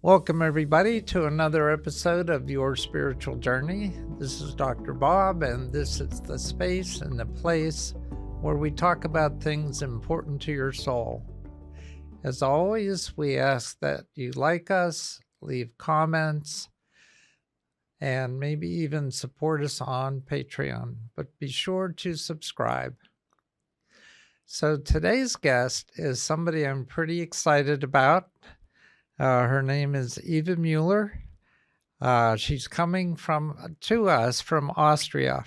Welcome, everybody, to another episode of Your Spiritual Journey. This is Dr. Bob, and this is the space and the place where we talk about things important to your soul. As always, we ask that you like us, leave comments, and maybe even support us on Patreon, but be sure to subscribe. So today's guest is somebody I'm pretty excited about. Her name is Eva Muller. She's coming to us from Austria.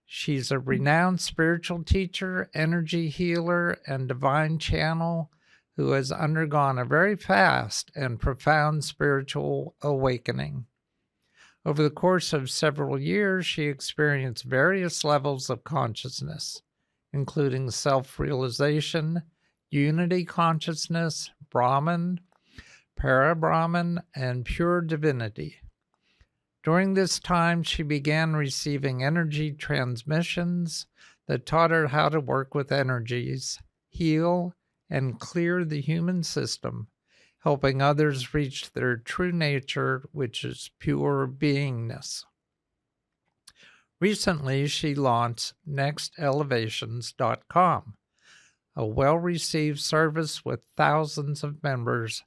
She's a renowned spiritual teacher, energy healer, and divine channel who has undergone a very fast and profound spiritual awakening. Over the course of several years, she experienced various levels of consciousness, including self-realization, unity consciousness, Brahman, Para-Brahman, and pure divinity. During this time, she began receiving energy transmissions that taught her how to work with energies, heal, and clear the human system, helping others reach their true nature, which is pure beingness. Recently, she launched nextelevations.com, a well-received service with thousands of members,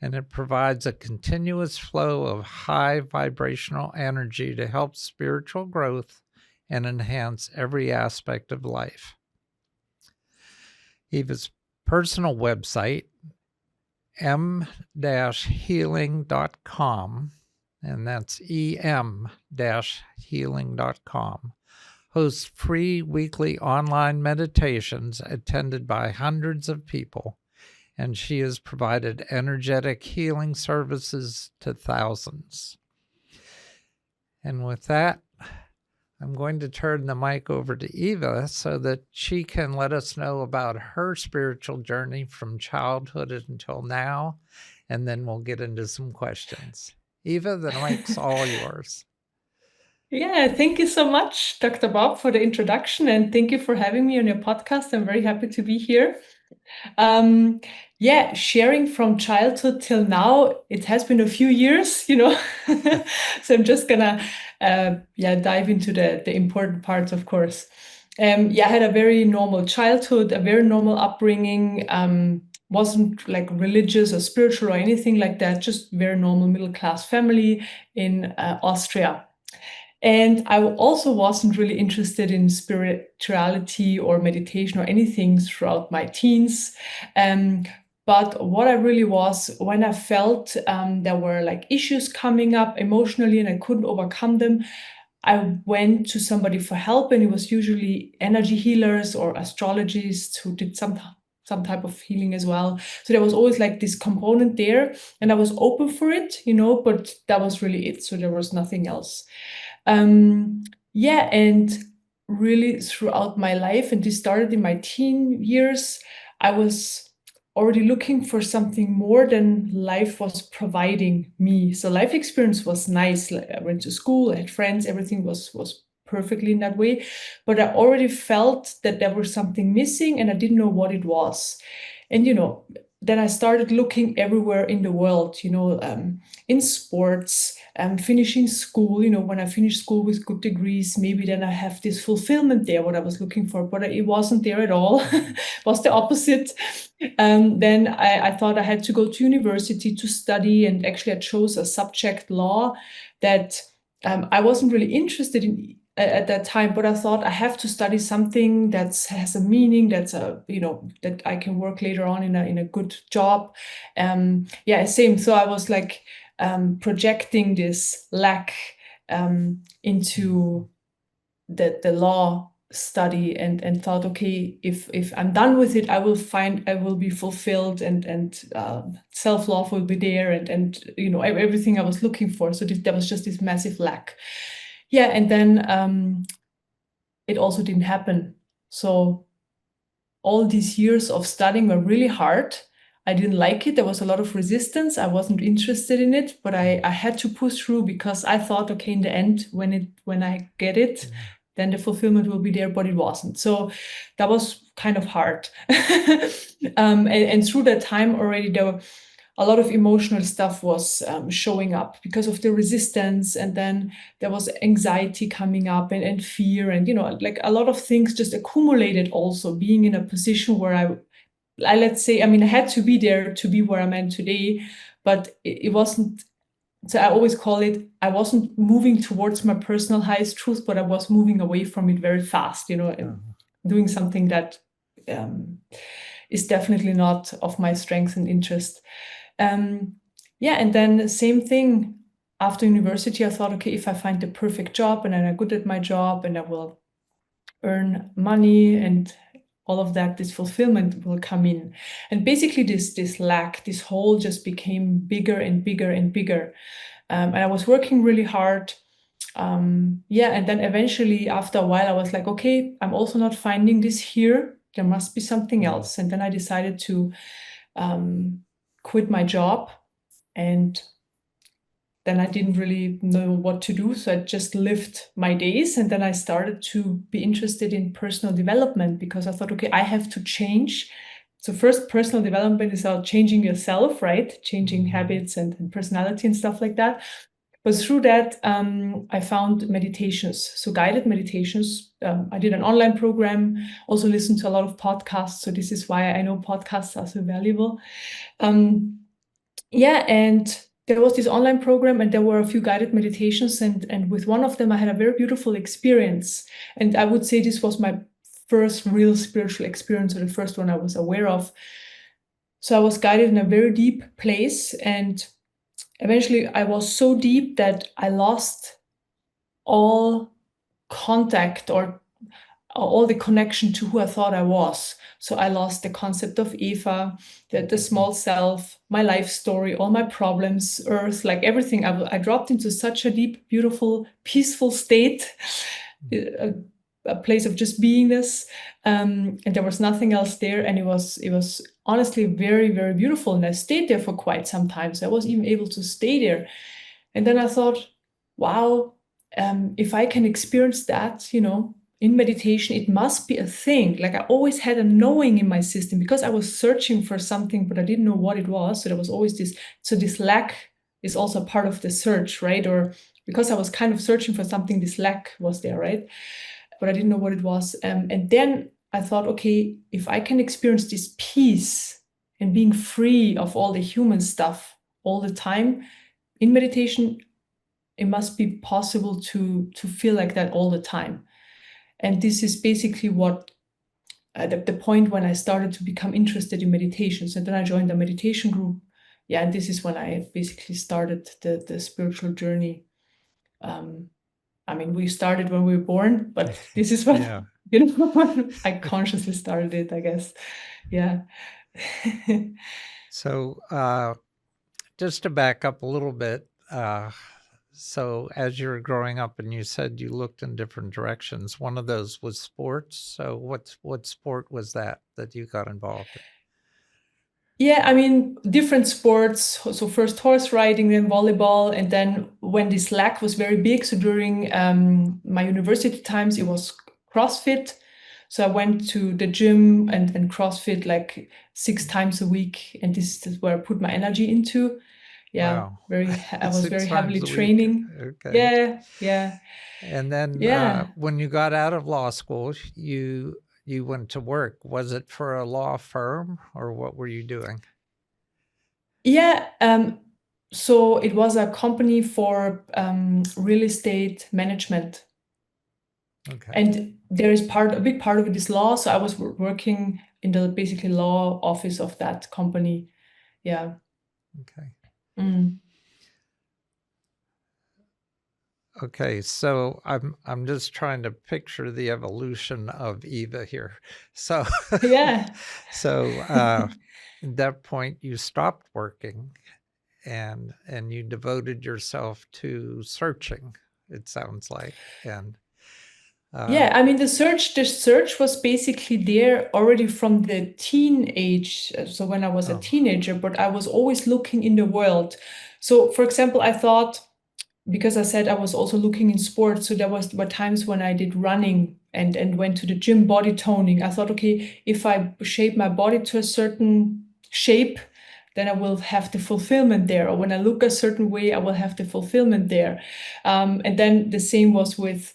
and it provides a continuous flow of high vibrational energy to help spiritual growth and enhance every aspect of life. Eva's personal website, em-healing.com, and that's em-healing.com, hosts free weekly online meditations attended by hundreds of people, and she has provided energetic healing services to thousands. And with that, I'm going to turn the mic over to Eva so that she can let us know about her spiritual journey from childhood until now, and then we'll get into some questions. Eva, the mic's all yours. Yeah, thank you so much, Dr. Bob, for the introduction, and thank you for having me on your podcast. I'm very happy to be here. Sharing from childhood till now, it has been a few years, so I'm just gonna dive into the important parts, of course. I had a very normal childhood, a very normal upbringing. Wasn't like religious or spiritual or anything like that, just very normal middle class family in Austria. And I also wasn't really interested in spirituality or meditation or anything throughout my teens. But what I really was, when I felt there were like issues coming up emotionally and I couldn't overcome them, I went to somebody for help, and it was usually energy healers or astrologists who did some type of healing as well. So there was always like this component there, and I was open for it, but that was really it. So there was nothing else. And really throughout my life, and this started in my teen years, I was already looking for something more than life was providing me. So life experience was nice. I went to school, I had friends, everything was perfectly in that way. But I already felt that there was something missing, and I didn't know what it was. And then I started looking everywhere in the world, in sports, finishing school, when I finished school with good degrees, maybe then I have this fulfillment there, what I was looking for, but it wasn't there at all. It was the opposite. Then I thought I had to go to university to study, and actually I chose a subject, law, that I wasn't really interested in at that time, but I thought I have to study something that has a meaning, that's that I can work later on in a good job. Same. So I was like projecting this lack into the law study, and thought, okay, if I'm done with it, I will be fulfilled, and self-love will be there, and everything I was looking for. So there was just this massive lack. And then it also didn't happen. So all these years of studying were really hard. I didn't like it. There was a lot of resistance. I wasn't interested in it, but I had to push through, because I thought, okay, in the end, when I get it, then the fulfillment will be there, but it wasn't. So that was kind of hard. And through that time already, a lot of emotional stuff was showing up because of the resistance, and then there was anxiety coming up and fear, and like a lot of things just accumulated. Also, being in a position where let's say, I mean, I had to be there to be where I'm at today, but it wasn't. So I always call it, I wasn't moving towards my personal highest truth, but I was moving away from it very fast, and doing something that is definitely not of my strength and interest. Yeah, and then same thing after university. I thought, okay, if I find the perfect job and I'm good at my job and I will earn money and all of that, this fulfillment will come in. And basically this lack, this hole just became bigger and bigger and bigger. And I was working really hard. Yeah, and then eventually after a while I was like, okay, I'm also not finding this here. There must be something else. And then I decided to quit my job, and then I didn't really know what to do. So I just lived my days. And then I started to be interested in personal development because I thought, okay, I have to change. So first, personal development is about changing yourself, right? Changing habits and personality and stuff like that. But through that, I found meditations, so guided meditations. I did an online program, also listened to a lot of podcasts. So this is why I know podcasts are so valuable. Yeah, and there was this online program and there were a few guided meditations, and with one of them I had a very beautiful experience. And I would say this was my first real spiritual experience, or the first one I was aware of. So I was guided in a very deep place, and eventually I was so deep that I lost all contact or all the connection to who I thought I was. So I lost the concept of Eva, the small self, my life story, all my problems, earth, like everything. I dropped into such a deep, beautiful, peaceful state, a place of just beingness, and there was nothing else there. And it was honestly very, very beautiful. And I stayed there for quite some time. So I was even able to stay there. And then I thought, wow, if I can experience that, in meditation, it must be a thing. Like I always had a knowing in my system because I was searching for something, but I didn't know what it was. So there was always this. So this lack is also part of the search, right? Or because I was kind of searching for something, this lack was there, right? But I didn't know what it was. And then I thought, okay, if I can experience this peace and being free of all the human stuff all the time in meditation, it must be possible to feel like that all the time. And this is basically what the point when I started to become interested in meditation. So then I joined a meditation group. Yeah, and this is when I basically started the spiritual journey. I mean, we started when we were born, but this is what, I consciously started it, I guess. Yeah. So just to back up a little bit, so as you were growing up and you said you looked in different directions, one of those was sports. So what sport was that you got involved in? Yeah, I mean, different sports. So first horse riding, then volleyball. And then when this lack was very big, so during my university times, it was CrossFit. So I went to the gym and CrossFit like 6 times a week. And this is where I put my energy into. Yeah, Wow. I was very 6 heavily times a week. training. Okay. Yeah. And then Yeah. when you got out of law school, you went to work. Was it for a law firm or what were you doing? Yeah. So it was a company for real estate management. Okay. And there is a big part of it is law. So I was working in the basically law office of that company. Yeah. Okay. Mm. Okay, so I'm just trying to picture the evolution of Eva here. So Yeah. so at that point you stopped working and you devoted yourself to searching, it sounds like. And Yeah, I mean the search was basically there already from the teenage. So when I was a teenager, but I was always looking in the world. So for example, I thought, because I said I was also looking in sports, so there were times when I did running and went to the gym, body toning. I thought, okay, if I shape my body to a certain shape, then I will have the fulfillment there. Or when I look a certain way, I will have the fulfillment there. And then the same was with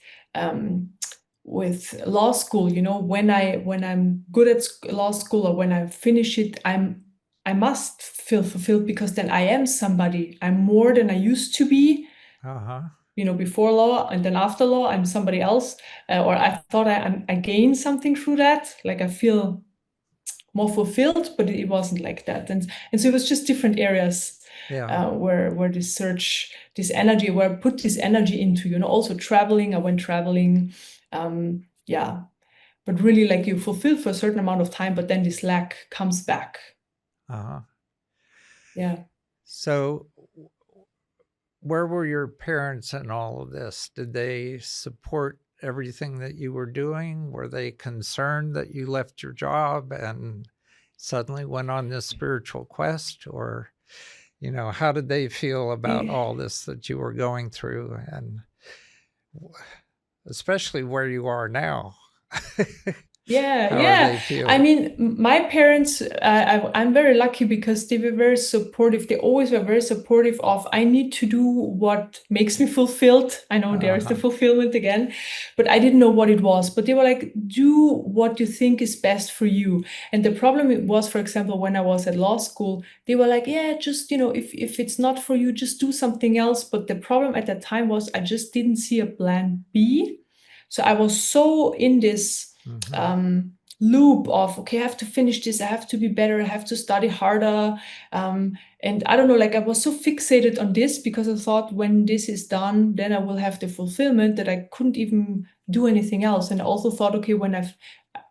law school. When I'm good at law school, or when I finish it, I must feel fulfilled, because then I am somebody. I'm more than I used to be. Before law, and then after law, I'm somebody else. Or I thought I gained something through that. Like I feel more fulfilled, but it wasn't like that. And so it was just different areas where this energy, where I put this energy into, also traveling. I went traveling. But really, like, you fulfill for a certain amount of time, but then this lack comes back. Yeah. So where were your parents in all of this? Did they support everything that you were doing? Were they concerned that you left your job and suddenly went on this spiritual quest? Or, how did they feel about all this that you were going through, and especially where you are now? Yeah. I mean, my parents, I'm very lucky, because they were very supportive. They always were very supportive of, I need to do what makes me fulfilled. I know there's the fulfillment again, but I didn't know what it was. But they were like, do what you think is best for you. And the problem was, for example, when I was at law school, they were like, yeah, just, if it's not for you, just do something else. But the problem at that time was, I just didn't see a plan B. So I was so in this loop of, okay, I have to finish this, I have to be better, I have to study harder. And I don't know, like, I was so fixated on this, because I thought, when this is done, then I will have the fulfillment, that I couldn't even do anything else. And I also thought, okay, when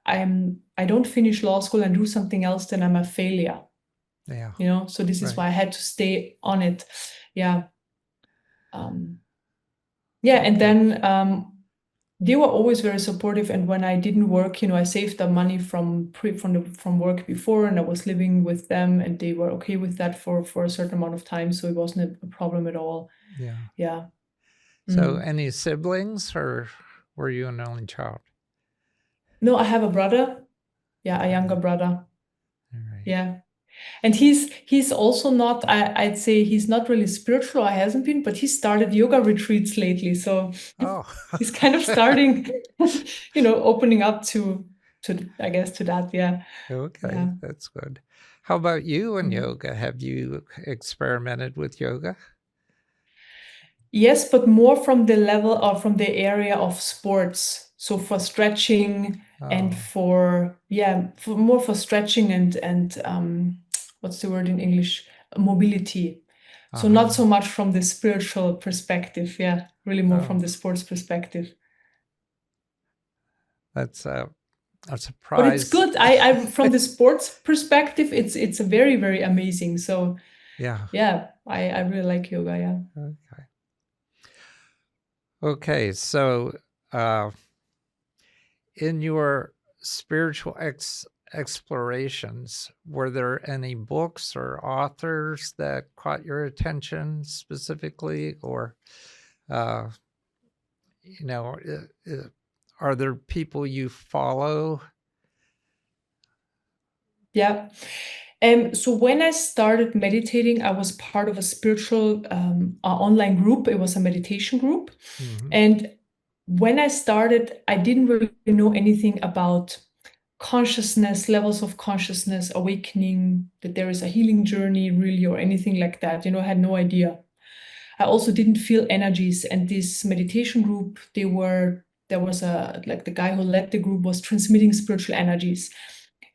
I don't finish law school and do something else, then I'm a failure. Yeah. So this is why I had to stay on it. Yeah. And then they were always very supportive. And when I didn't work, I saved the money from work before, and I was living with them, and they were okay with that for a certain amount of time. So it wasn't a problem at all. Yeah. So any siblings, or were you an only child? No, I have a brother. Yeah, a younger brother. All right. Yeah. And he's also not, I'd say he's not really spiritual, or hasn't been, but he started yoga retreats lately. So he's kind of starting, opening up to I guess, to that. Yeah. Okay, that's good. How about you and yoga? Have you experimented with yoga? Yes, but more from the level, or from the area of sports. So for stretching and more for stretching and what's the word in English? Mobility. So not so much from the spiritual perspective. Yeah, really more from the sports perspective. That's a surprise. But it's good. I from the sports perspective, it's a very, very amazing. So yeah, I really like yoga. Yeah. Okay, so in your spiritual explorations, were there any books or authors that caught your attention specifically? Or, are there people you follow? Yeah. So when I started meditating, I was part of a spiritual online group. It was a meditation group. And when I started, I didn't really know anything about consciousness, levels of consciousness, awakening, that there is a healing journey really, or anything like that. I had no idea. I also didn't feel energies. And this meditation group, there was the guy who led the group was transmitting spiritual energies.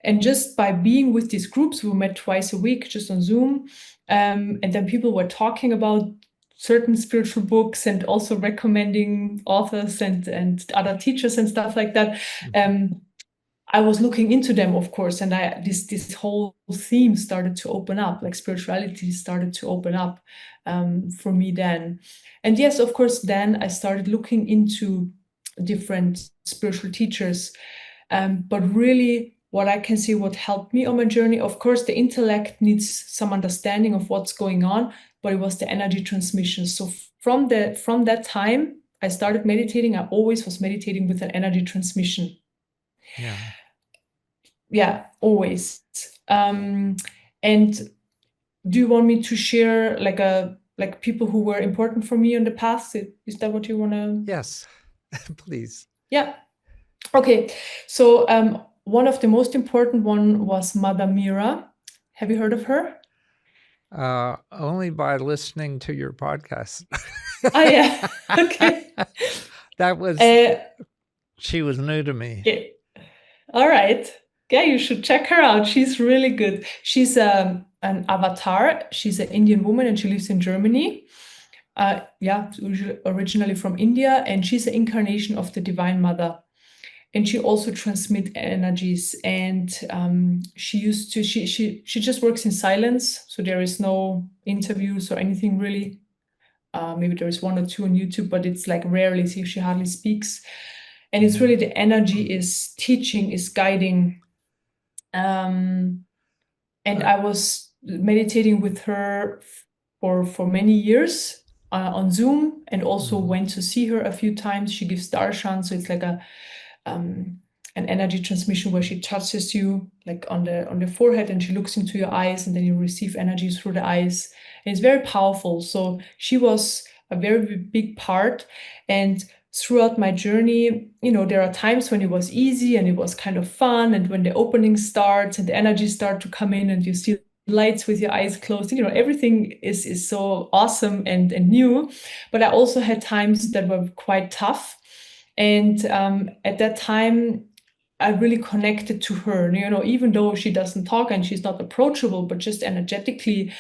And just by being with these groups, we met twice a week, just on Zoom. And then people were talking about certain spiritual books, and also recommending authors and other teachers and stuff like that. I was looking into them, of course, and this whole theme started to open up, like spirituality started to open up for me then. And yes, of course, then I started looking into different spiritual teachers. But really, what I can see, what helped me on my journey, of course, the intellect needs some understanding of what's going on, but it was the energy transmission. So from that time, I started meditating. I always was meditating with an energy transmission. Yeah, always. And do you want me to share like people who were important for me in the past? Is that what you want to? Yes, please. Yeah. Okay. So one of the most important one was Mother Mira. Have you heard of her? Only by listening to your podcast. Oh yeah. Okay. That was, she was new to me. Yeah. All right. Yeah, you should check her out. She's really good. She's an avatar. She's an Indian woman and she lives in Germany. Yeah, originally from India, and she's an incarnation of the Divine Mother. And she also transmits energies. And she just works in silence, so there is no interviews or anything really. Maybe there is one or two on YouTube, but it's like rarely. See, she hardly speaks. And it's really the energy is teaching, is guiding. And I was meditating with her for many years on Zoom, and also went to see her a few times. She gives darshan, so it's like an energy transmission where she touches you like on the forehead, and she looks into your eyes, and then you receive energy through the eyes. And it's very powerful. So she was a very big part. And throughout my journey, there are times when it was easy and it was kind of fun, and when the opening starts and the energy start to come in and you see lights with your eyes closed, everything is so awesome and new. But I also had times that were quite tough. And at that time, I really connected to her, even though she doesn't talk and she's not approachable, but just energetically.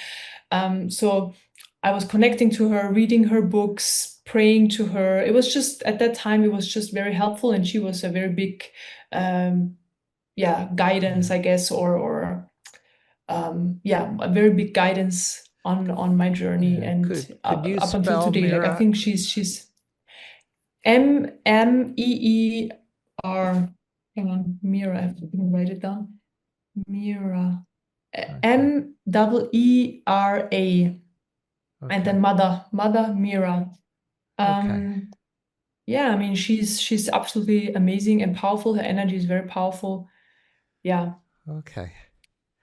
So I was connecting to her, reading her books, praying to her. It was just, at that time, it was just very helpful. And she was a very big, guidance, I guess, or a very big guidance on my journey. Yeah. And Could up you until spell today, like I Mira? think she's Meer. Hang on, Mira. I have to write it down. Mira. Okay. Mera. And then Mother Mira. Okay. Yeah, I mean she's absolutely amazing and powerful. Her energy is very powerful. Yeah. Okay.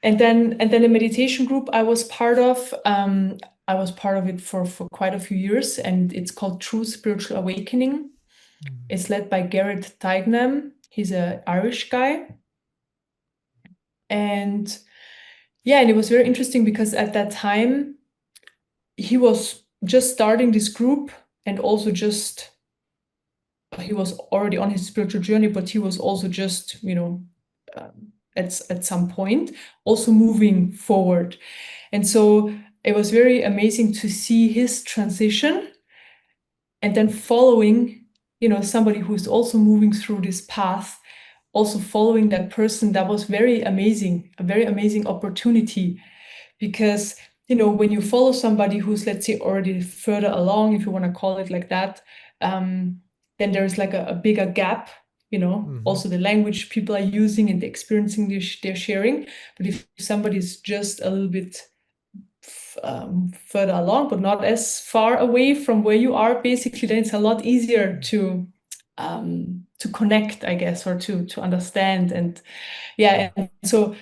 And then the meditation group I was part of. I was part of it for quite a few years, and it's called True Spiritual Awakening. It's led by Garrett Teignam. He's an Irish guy. And yeah, and it was very interesting because at that time, he was just starting this group, and also he was already on his spiritual journey, but he was also just, at some point, also moving forward. And so it was very amazing to see his transition, and then following, somebody who's also moving through this path, also following that person. That was very amazing, a very amazing opportunity. Because, when you follow somebody who's, let's say, already further along, if you want to call it like that, then there's like a bigger gap, also the language people are using and the experiencing they're sharing. But if somebody's just a little bit further along, but not as far away from where you are, basically, then it's a lot easier to connect, I guess, or to understand. And yeah, and so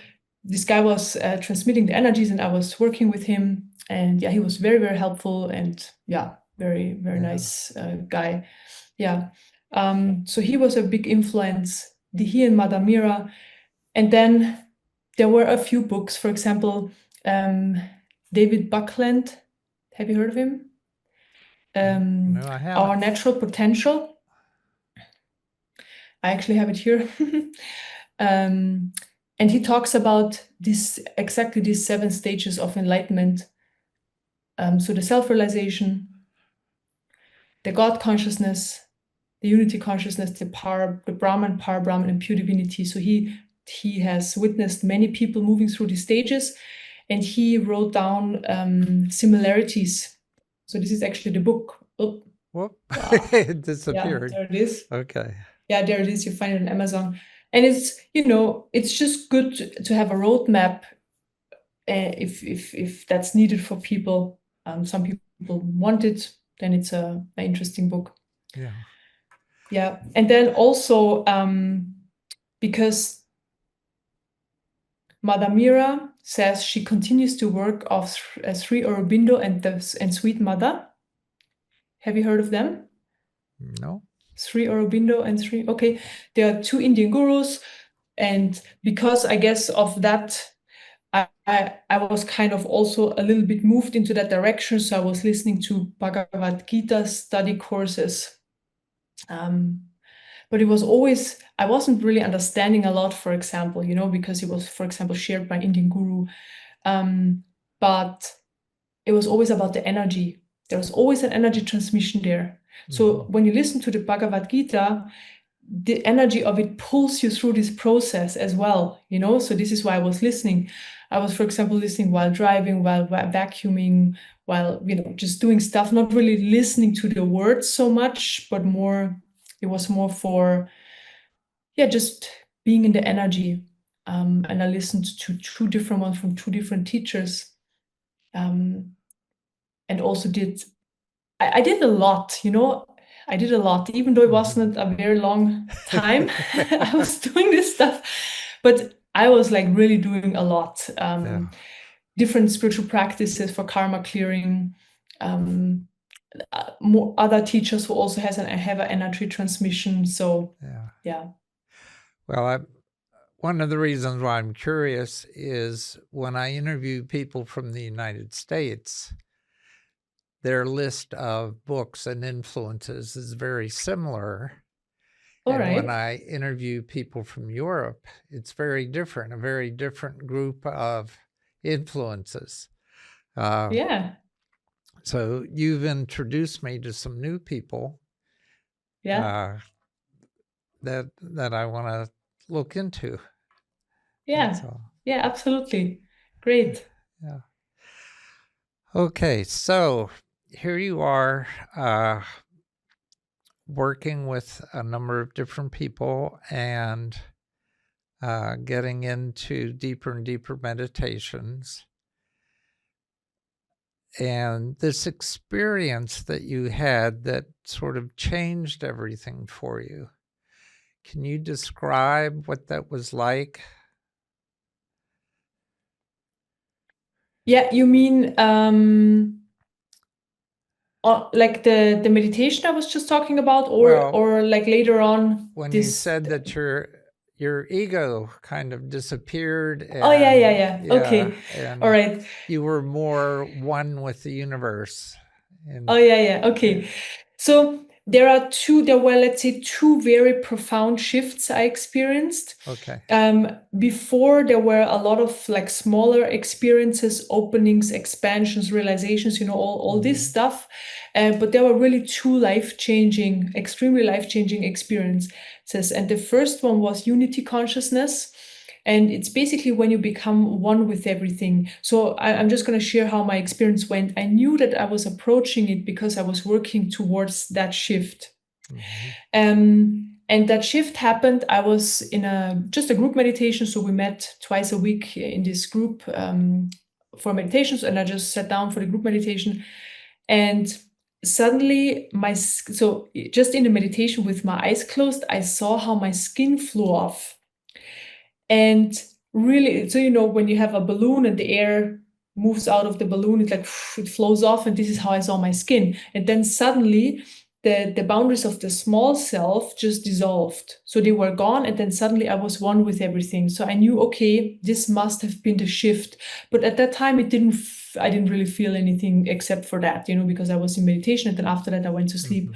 this guy was transmitting the energies, and I was working with him, and yeah, he was very, very helpful, and yeah, very, very nice guy. Yeah. So he was a big influence, he and Mother Mira. And then there were a few books, for example, David Buckland. Have you heard of him? No, I haven't. Our Natural Potential. I actually have it here. And he talks about exactly these 7 stages of enlightenment. So the self-realization, the God consciousness, the unity consciousness, the power, the Brahman, power Brahman, and pure divinity. So he has witnessed many people moving through these stages, and he wrote down similarities. So this is actually the book. Oh, whoop! It disappeared. Yeah, there it is. Okay. Yeah, there it is. You find it on Amazon. And it's, it's just good to have a roadmap if that's needed for people. Some people want it, then it's an interesting book. Yeah. Yeah. And then also, because Mother Mira says she continues to work of Sri Aurobindo and Sweet Mother. Have you heard of them? No. Sri Aurobindo and Sri. Okay, there are two Indian gurus, and because I guess of that, I was kind of also a little bit moved into that direction. So I was listening to Bhagavad Gita study courses. But it was always, I wasn't really understanding a lot, for example, because it was, for example, shared by an Indian guru. But it was always about the energy. There was always an energy transmission there. So when you listen to the Bhagavad Gita, the energy of it pulls you through this process as well, So this is why I was listening. I was, for example, listening while driving, while vacuuming, while, just doing stuff, not really listening to the words so much, but it was more for, just being in the energy. And I listened to two different ones from two different teachers. And also I did a lot, I did a lot, even though it wasn't a very long time. I was doing this stuff, but I was like really doing a lot. Different spiritual practices for karma clearing. More other teachers who also have an energy transmission. So yeah. Well, one of the reasons why I'm curious is when I interview people from the United States, their list of books and influences is very similar. When I interview people from Europe, it's very different, a very different group of influences. So you've introduced me to some new people that I want to look into. Yeah, absolutely. Great. Yeah. Okay, so here you are working with a number of different people and getting into deeper and deeper meditations. And this experience that you had that sort of changed everything for you. Can you describe what that was like? Yeah, you mean like the meditation I was just talking about, or like later on? When you said that your ego kind of disappeared. And, yeah. Okay. And all right. You were more one with the universe. Okay. So there were, let's say, two very profound shifts I experienced. Okay. Before there were a lot of like smaller experiences, openings, expansions, realizations, all this stuff. But there were really two extremely life-changing experiences. And the first one was unity consciousness. And it's basically when you become one with everything. So I'm just going to share how my experience went. I knew that I was approaching it because I was working towards that shift. And that shift happened. I was in just a group meditation. So we met twice a week in this group for meditations. And I just sat down for the group meditation. And suddenly just in the meditation with my eyes closed, I saw how my skin flew off. And really, so when you have a balloon and the air moves out of the balloon, it's like it flows off, and this is how I saw my skin. And then suddenly the boundaries of the small self just dissolved. So they were gone, and then suddenly I was one with everything. So I knew, okay, this must have been the shift. But at that time, I didn't really feel anything except for that, because I was in meditation, and then after that I went to sleep.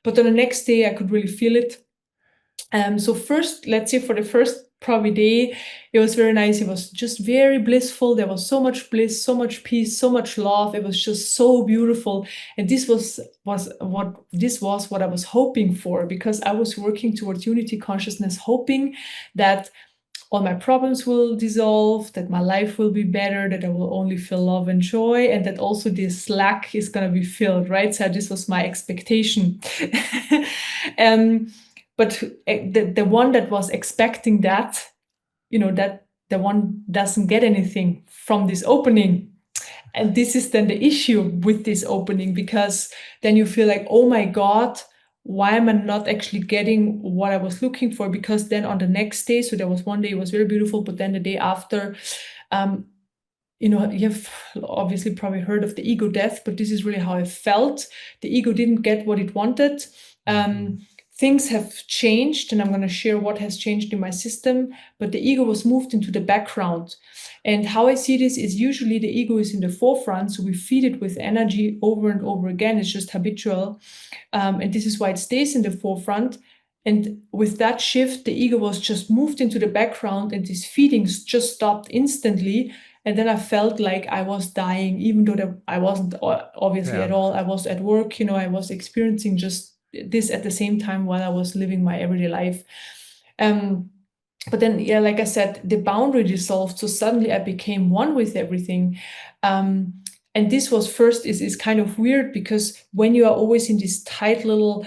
But on the next day, I could really feel it. So first, let's say for the first probably day, it was very nice. It was just very blissful. There was so much bliss, so much peace, so much love. It was just so beautiful. And this was what I was hoping for, because I was working towards unity consciousness, hoping that all my problems will dissolve, that my life will be better, that I will only feel love and joy, and that also this lack is going to be filled, right? So this was my expectation. But the one that was expecting that, that the one doesn't get anything from this opening. And this is then the issue with this opening, because then you feel like, oh my God, why am I not actually getting what I was looking for? Because then on the next day, so there was one day it was very beautiful, but then the day after, you've obviously probably heard of the ego death, but this is really how I felt. The ego didn't get what it wanted. Things have changed, and I'm going to share what has changed in my system, but the ego was moved into the background. And how I see this is usually the ego is in the forefront, so we feed it with energy over and over again. It's just habitual. And this is why it stays in the forefront. And with that shift, the ego was just moved into the background, and these feedings just stopped instantly. And then I felt like I was dying, even though I wasn't obviously at all. I was at work, I was experiencing just this at the same time while I was living my everyday life. But then, yeah, like I said, the boundary dissolved. So suddenly I became one with everything. And this was first is kind of weird, because when you are always in this tight little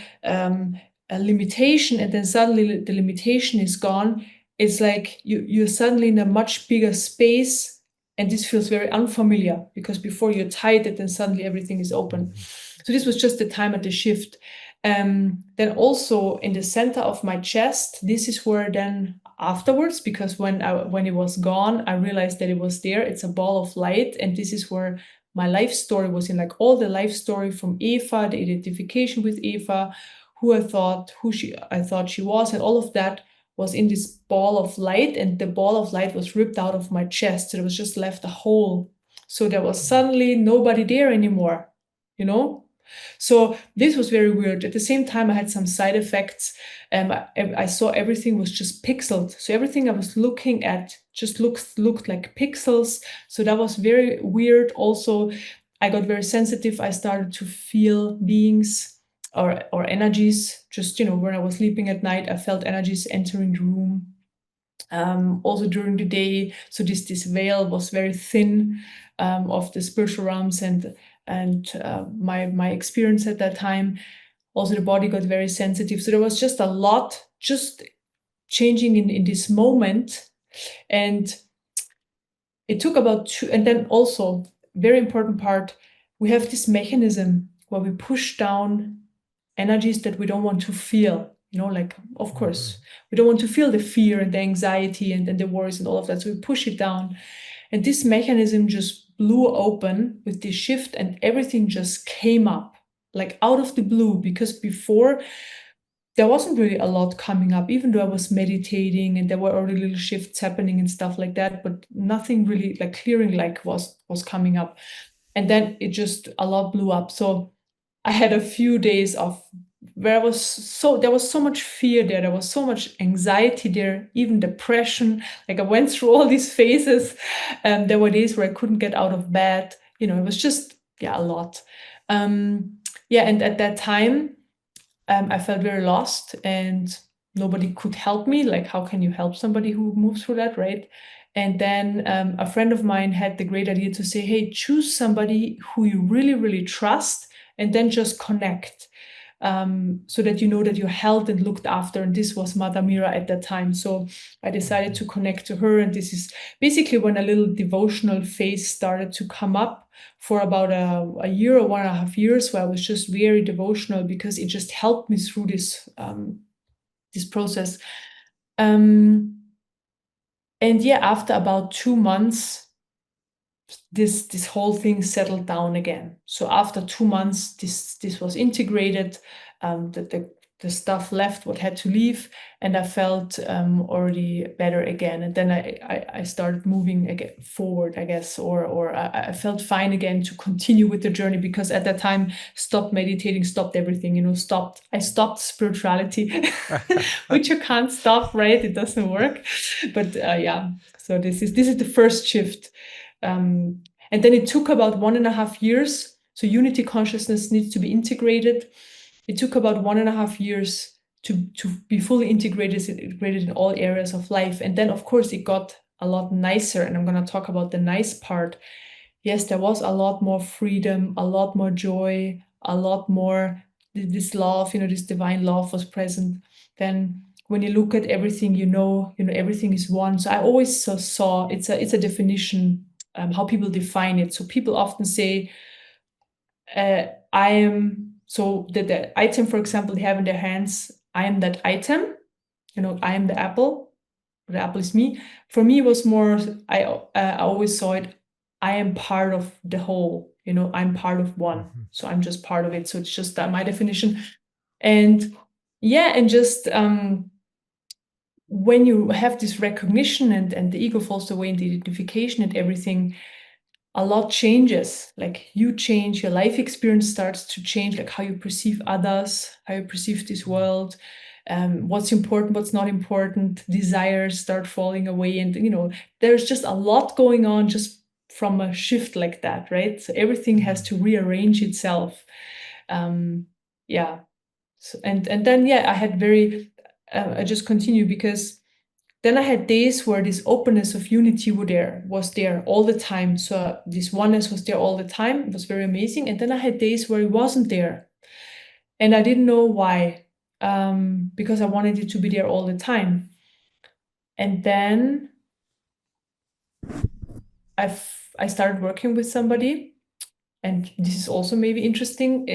limitation, and then suddenly the limitation is gone, it's like you're suddenly in a much bigger space. And this feels very unfamiliar, because before you're tight, and then suddenly everything is open. So this was just the time at the shift. Then also in the center of my chest, this is where then afterwards, because when it was gone, I realized that it was there. It's a ball of light, and this is where my life story was in, like all the life story from Eva, the identification with Eva, who I thought she was, and all of that was in this ball of light. And the ball of light was ripped out of my chest. So there was just left a hole. So there was suddenly nobody there anymore, So this was very weird. At the same time, I had some side effects. I saw everything was just pixeled. So everything I was looking at just looked like pixels. So that was very weird. Also, I got very sensitive. I started to feel beings or energies. Just, when I was sleeping at night, I felt energies entering the room. Also during the day. So this veil was very thin of the spiritual realms and my experience at that time. Also, the body got very sensitive. So there was just a lot just changing in this moment. And it took about two, and then also, very important part, we have this mechanism where we push down energies that we don't want to feel. Like, of course, we don't want to feel the fear and the anxiety and the worries and all of that. So we push it down. And this mechanism just blew open with this shift, and everything just came up like out of the blue, because before there wasn't really a lot coming up, even though I was meditating and there were already little shifts happening and stuff like that, but nothing really like clearing like was coming up. And then it just a lot blew up. So I had a few days of where there was so much fear there was so much anxiety there, even depression. Like I went through all these phases, and there were days where I couldn't get out of bed. It was just a lot. And at that time, I felt very lost, and nobody could help me. Like, how can you help somebody who moves through that, right? And then a friend of mine had the great idea to say, hey, choose somebody who you really, really trust, and then just connect, so that you know that you're held and looked after. And this was Mother Mira at that time. So I decided to connect to her. And this is basically when a little devotional phase started to come up for about a year or 1.5 years, where I was just very devotional, because it just helped me through this process. And after about 2 months, this whole thing settled down again. So after 2 months, this was integrated. The stuff left what had to leave, and I felt already better again. And then I started moving again forward, I guess, or I felt fine again to continue with the journey, because at that time, stopped meditating, stopped everything. I stopped spirituality, which you can't stop, right? It doesn't work. But so this is the first shift. And then it took about 1.5 years. So unity consciousness needs to be integrated. It took about 1.5 years to be fully integrated in all areas of life. And then, of course, it got a lot nicer. And I'm going to talk about the nice part. Yes, there was a lot more freedom, a lot more joy, a lot more this love, this divine love was present. Then when you look at everything, everything is one. So I always saw it's a definition, how people define it. So people often say, I am So the item, for example, they have in their hands, I am that item, I am the apple, the apple is me. For me, it was more, I always saw it, I am part of the whole, I'm part of one. So I'm just part of it. So it's just my definition. And yeah, and just when you have this recognition and the ego falls away in the identification and everything, a lot changes. Like you change, your life experience starts to change, like how you perceive others, how you perceive this world, what's important, what's not important, desires start falling away. And, there's just a lot going on just from a shift like that, right? So everything has to rearrange itself. Yeah. So, and then, yeah, I had I just continue because then I had days where this openness of unity was there all the time. So this oneness was there all the time. It was very amazing. And then I had days where it wasn't there. And I didn't know why, because I wanted it to be there all the time. And then I started working with somebody. And this is also maybe interesting.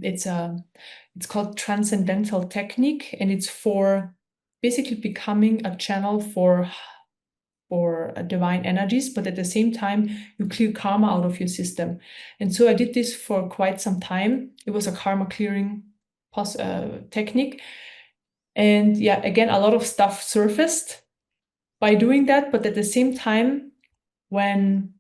It's called transcendental technique, and it's for basically becoming a channel for divine energies, but at the same time, you clear karma out of your system. And so I did this for quite some time. It was a karma clearing technique. And yeah, again, a lot of stuff surfaced by doing that. But at the same time, when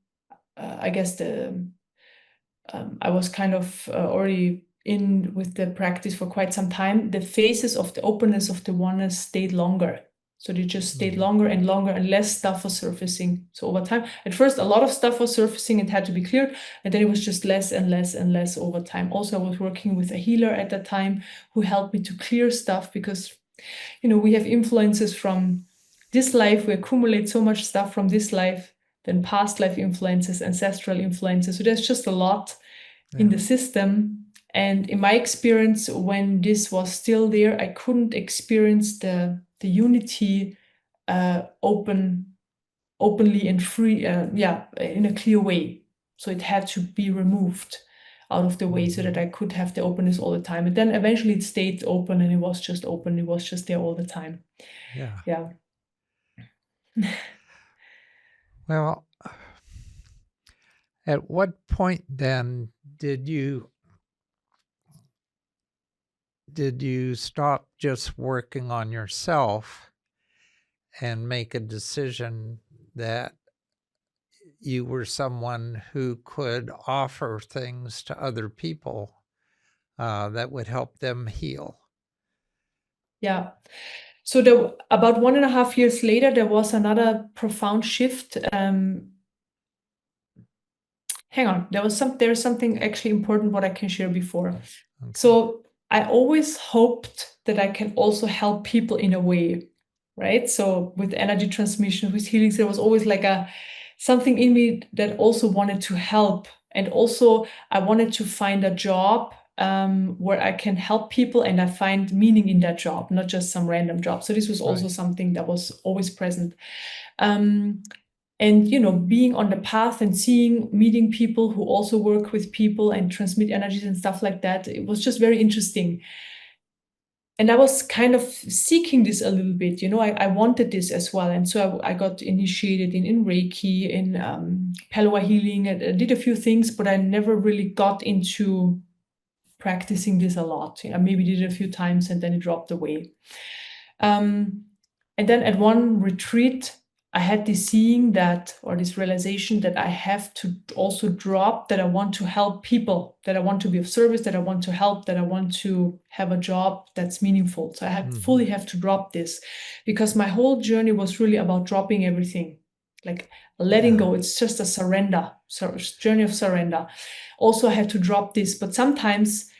I guess I was kind of already in with the practice for quite some time, the phases of the openness of the oneness stayed longer. So they just stayed longer and longer, and less stuff was surfacing. So over time, at first, a lot of stuff was surfacing and had to be cleared. And then it was just less and less and less over time. Also, I was working with a healer at that time who helped me to clear stuff because, we have influences from this life. We accumulate so much stuff from this life, then past life influences, ancestral influences. So there's just a lot in the system. And in my experience, when this was still there, I couldn't experience the unity openly and free, in a clear way. So it had to be removed out of the way so that I could have the openness all the time. And then eventually it stayed open, and it was just open. It was just there all the time. Yeah. Well, at what point then did you stop just working on yourself and make a decision that you were someone who could offer things to other people that would help them heal? Yeah. So about 1.5 years later, there was another profound shift. Hang on, there's something actually important what I can share before. Okay. So I always hoped that I can also help people in a way, right? So with energy transmission, with healings, there was always like something in me that also wanted to help. And also I wanted to find a job where I can help people and I find meaning in that job, not just some random job. So this was also something that was always present. And, being on the path and meeting people who also work with people and transmit energies and stuff like that, it was just very interesting. And I was kind of seeking this a little bit, I wanted this as well. And so I got initiated in Reiki, in Paloa healing, and I did a few things, but I never really got into practicing this a lot. I maybe did it a few times and then it dropped away. And then at one retreat, I had this this realization that I have to also drop that I want to help people, that I want to be of service, that I want to help, that I want to have a job that's meaningful. So I fully have to drop this, because my whole journey was really about dropping everything, like letting go. It's just a journey of surrender. Also, I had to drop this, but sometimes,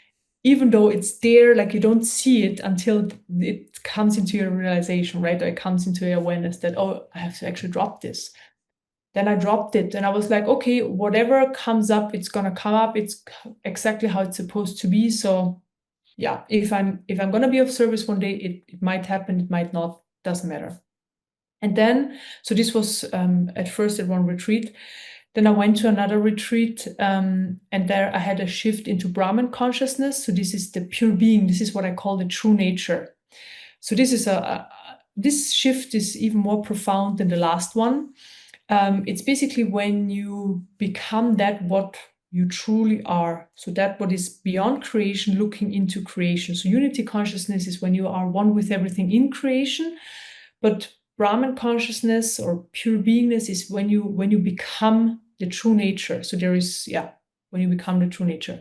even though it's there, like you don't see it until it comes into your realization, right? Or it comes into your awareness that, oh, I have to actually drop this. Then I dropped it and I was like, okay, whatever comes up, it's going to come up. It's exactly how it's supposed to be. So yeah, if I'm going to be of service one day, it might happen, it might not, doesn't matter. And then, so this was at first at one retreat. Then I went to another retreat, and there I had a shift into Brahman consciousness. So this is the pure being. This is what I call the true nature. So this is this shift is even more profound than the last one. It's basically when you become that what you truly are. So that what is beyond creation, looking into creation. So unity consciousness is when you are one with everything in creation, but Brahman consciousness or pure beingness is when you become the true nature. So there is, when you become the true nature.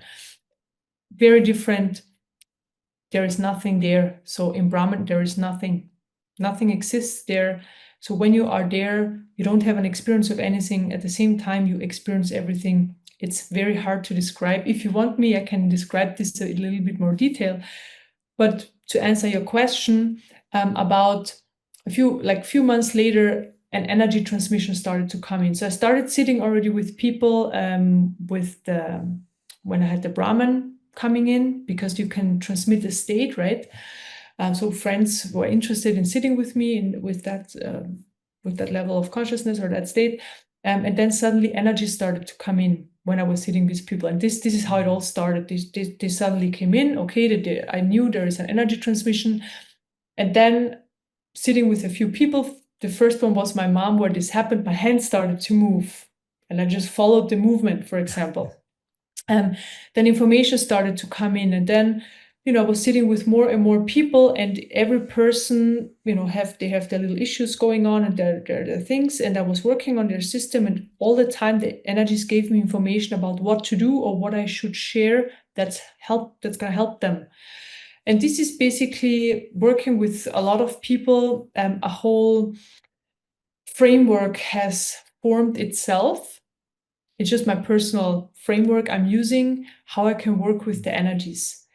Very different. There is nothing there. So in Brahman, there is nothing. Nothing exists there. So when you are there, you don't have an experience of anything. At the same time, you experience everything. It's very hard to describe. If you want me, I can describe this a little bit more detail. But to answer your question, about a few months later, an energy transmission started to come in. So I started sitting already with people when I had the Brahman coming in, because you can transmit the state, right? So friends were interested in sitting with me with that level of consciousness or that state, and then suddenly energy started to come in when I was sitting with people, and this is how it all started. They suddenly came in. Okay, I knew there is an energy transmission, and then sitting with a few people. The first one was my mom, where this happened. My hand started to move, and I just followed the movement, for example. Then information started to come in, and then I was sitting with more and more people, and every person they have their little issues going on, and their things, and I was working on their system, and all the time the energies gave me information about what to do or what I should share that's gonna help them. And this is basically working with a lot of people. A whole framework has formed itself. It's just my personal framework I'm using, how I can work with the energies.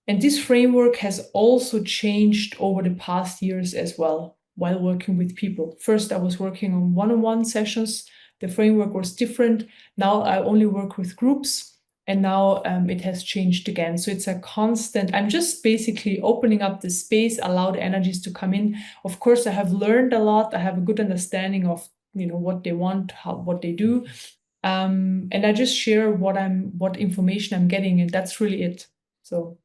And this framework has also changed over the past years as well, while working with people. First, I was working on one-on-one sessions. The framework was different. Now I only work with groups, and now it has changed again. So it's a constant, I'm just basically opening up the space, allow the energies to come in. Of course, I have learned a lot. I have a good understanding of what they want, what they do. And I just share what information I'm getting, and that's really it. So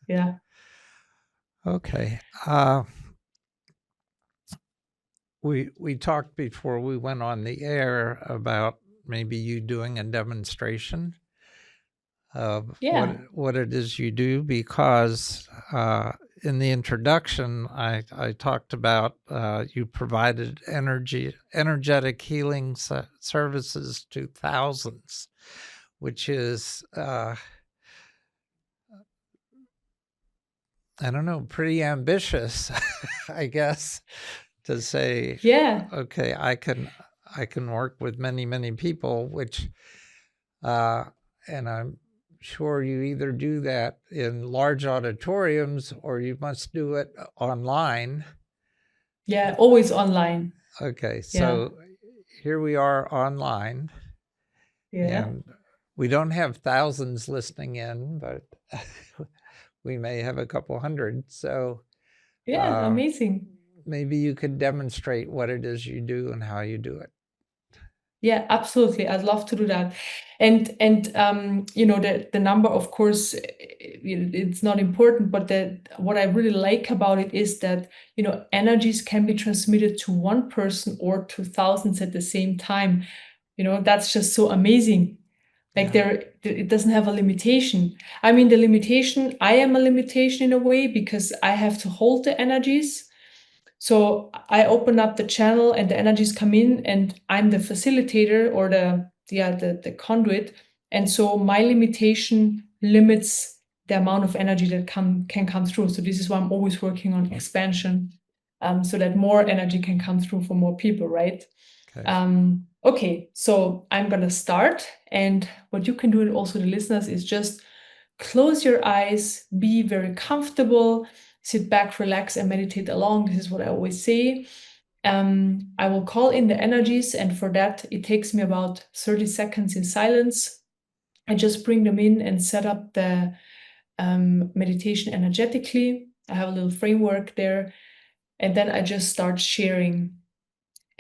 yeah. Okay. We talked before we went on the air about maybe you doing a demonstration of what it is you do, because in the introduction I talked about you provided energetic healing services to thousands, which is I don't know, pretty ambitious, I guess, to say, okay, I can work with many people, which, and I'm sure you either do that in large auditoriums or you must do it online. Yeah, always online. Okay, so here we are online. Yeah. And we don't have thousands listening in, but we may have a couple hundred. So amazing. Maybe you could demonstrate what it is you do and how you do it. Yeah, absolutely. I'd love to do that. And the number, of course, it's not important, but what I really like about it is that, energies can be transmitted to one person or to thousands at the same time. That's just so amazing. Like it doesn't have a limitation. I mean, the limitation, I am a limitation in a way, because I have to hold the energies. So I open up the channel and the energies come in, and I'm the facilitator or the conduit. And so my limitation limits the amount of energy that can come through. So this is why I'm always working on expansion, so that more energy can come through for more people, right? Okay, so I'm gonna start, and what you can do, and also the listeners, is just close your eyes, be very comfortable, sit back, relax, and meditate along. This is what I always say. I will call in the energies, and for that, it takes me about 30 seconds in silence. I just bring them in and set up the meditation energetically. I have a little framework there, and then I just start sharing.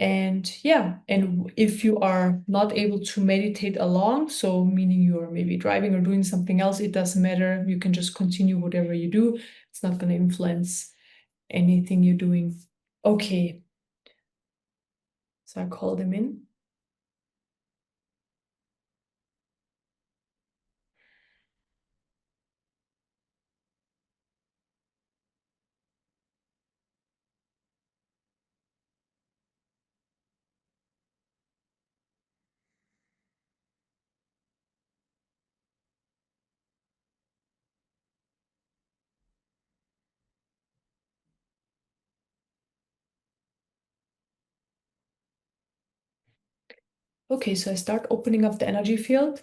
And yeah, and if you are not able to meditate along, so meaning you're maybe driving or doing something else, it doesn't matter. You can just continue whatever you do. It's not going to influence anything you're doing. Okay. So I call them in. Okay, so I start opening up the energy field.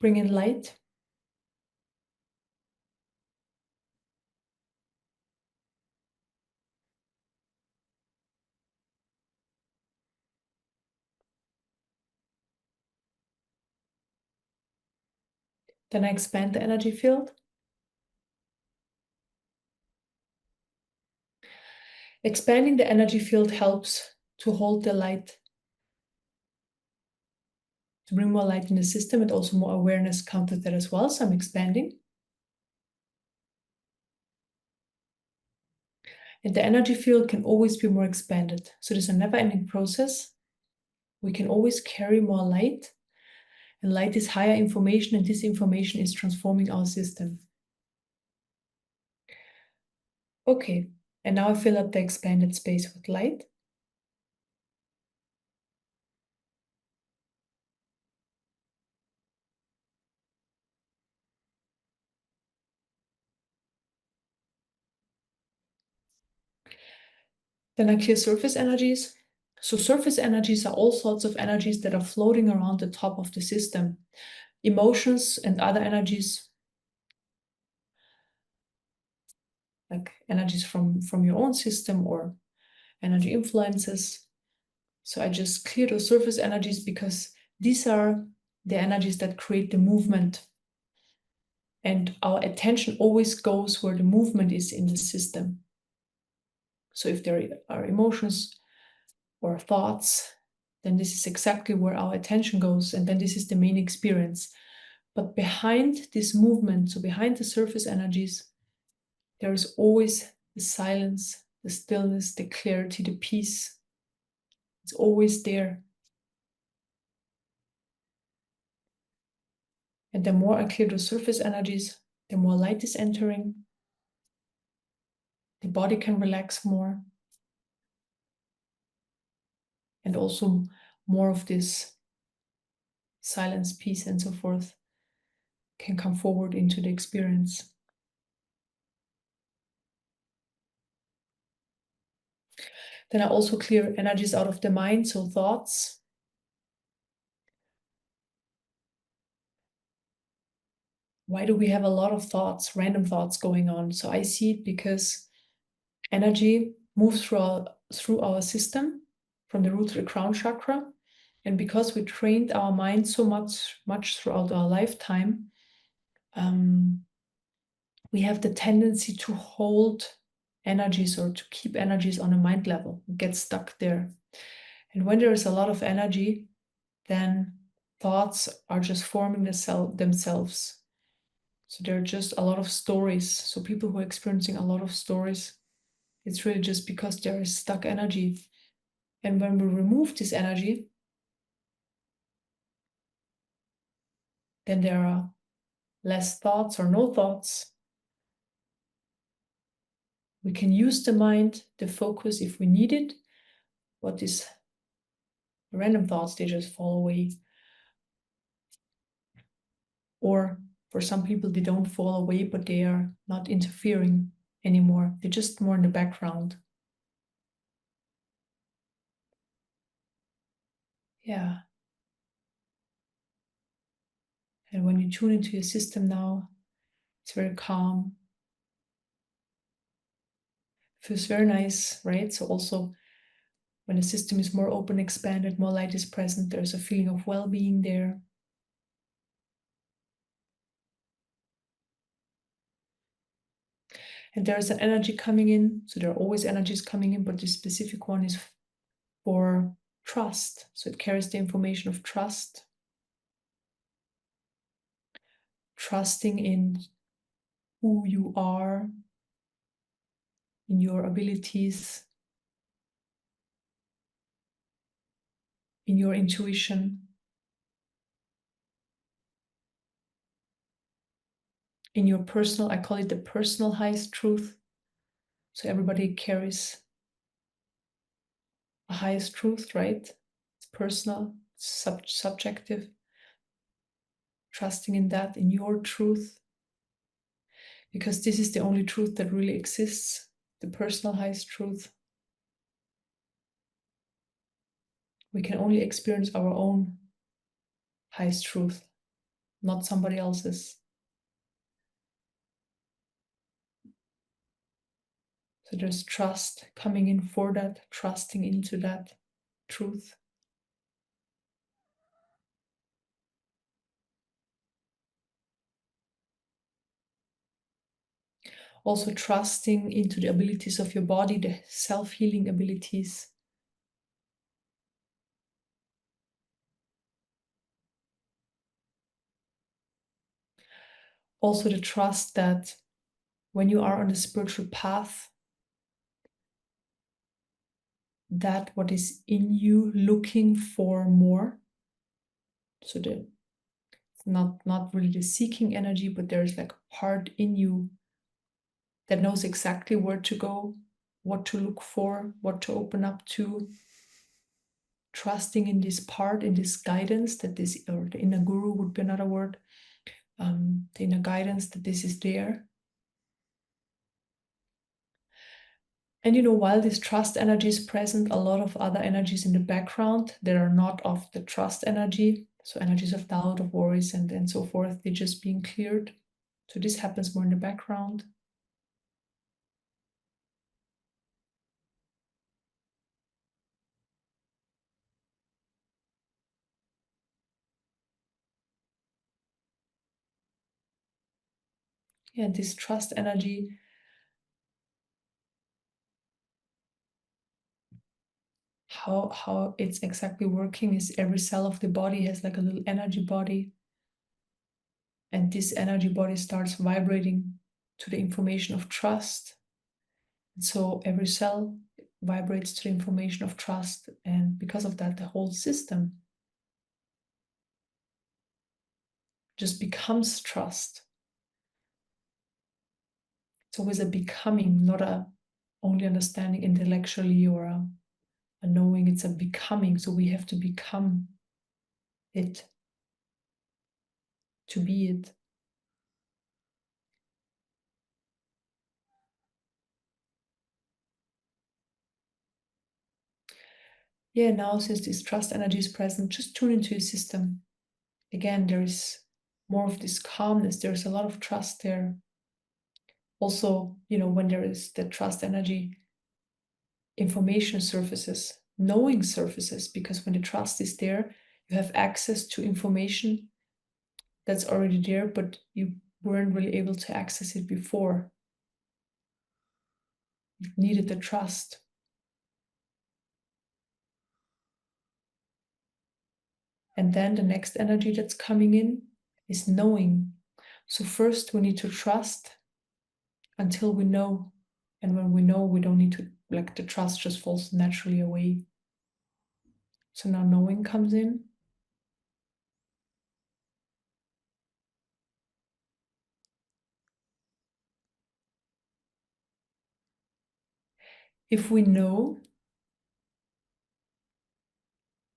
Bring in light. Then I expand the energy field. Expanding the energy field helps to hold the light, to bring more light in the system, and also more awareness counted that as well. So I'm expanding. And the energy field can always be more expanded. So there's a never-ending process. We can always carry more light. And light is higher information, and this information is transforming our system. Okay, and now I fill up the expanded space with light. Then I clear surface energies. So surface energies are all sorts of energies that are floating around the top of the system. Emotions and other energies, like energies from your own system or energy influences. So I just clear those surface energies because these are the energies that create the movement. And our attention always goes where the movement is in the system. So if there are emotions or thoughts, then this is exactly where our attention goes. And then this is the main experience. But behind this movement, so behind the surface energies, there is always the silence, the stillness, the clarity, the peace. It's always there. And the more I clear the surface energies, the more light is entering. The body can relax more. And also more of this silence, peace, and so forth can come forward into the experience. Then I also clear energies out of the mind, so thoughts. Why do we have a lot of thoughts, random thoughts going on? So I see it because energy moves through our system from the root to the crown chakra. And because we trained our mind so much throughout our lifetime, we have the tendency to hold energies or to keep energies on a mind level, get stuck there. And when there is a lot of energy, then thoughts are just forming themselves. So there are just a lot of stories. So people who are experiencing a lot of stories, it's really just because there is stuck energy. And when we remove this energy, then there are less thoughts or no thoughts. We can use the mind, the focus if we need it. What is random thoughts, they just fall away. Or for some people, they don't fall away, but they are not interfering anymore. They're just more in the background. Yeah. And when you tune into your system now, it's very calm. Feels very nice, right? So also when the system is more open, expanded, more light is present, there's a feeling of well-being there. And there's an energy coming in. So there are always energies coming in, but this specific one is for trust. So it carries the information of trust. Trusting in who you are, in your abilities, in your intuition, in your personal, I call it the personal highest truth. So everybody carries a highest truth, right? It's personal, it's subjective. Trusting in that, in your truth, because this is the only truth that really exists, the personal highest truth. We can only experience our own highest truth, not somebody else's. So there's trust coming in for that, trusting into that truth. Also trusting into the abilities of your body, the self-healing abilities. Also the trust that when you are on the spiritual path, that what is in you looking for more. So not really the seeking energy, but there's like a part in you that knows exactly where to go, what to look for, what to open up to. Trusting in this part, in this guidance that this, or the inner guru would be another word, the inner guidance that this is there. And while this trust energy is present, a lot of other energies in the background that are not of the trust energy, so energies of doubt, of worries, and so forth, they're just being cleared. So this happens more in the background. Yeah, this trust energy, how it's exactly working is every cell of the body has like a little energy body. And this energy body starts vibrating to the information of trust. And so every cell vibrates to the information of trust. And because of that, the whole system just becomes trust. It's always a becoming, not a only understanding intellectually or a knowing. It's a becoming. So we have to become it, to be it. Yeah, now since this trust energy is present, just tune into your system. Again, there is more of this calmness. There's a lot of trust there. Also, when there is the trust energy, information surfaces, knowing surfaces, because when the trust is there, you have access to information that's already there, but you weren't really able to access it before. You needed the trust. And then the next energy that's coming in is knowing. So first we need to trust until we know. And when we know, we don't need to, like, the trust just falls naturally away. So now knowing comes in. If we know,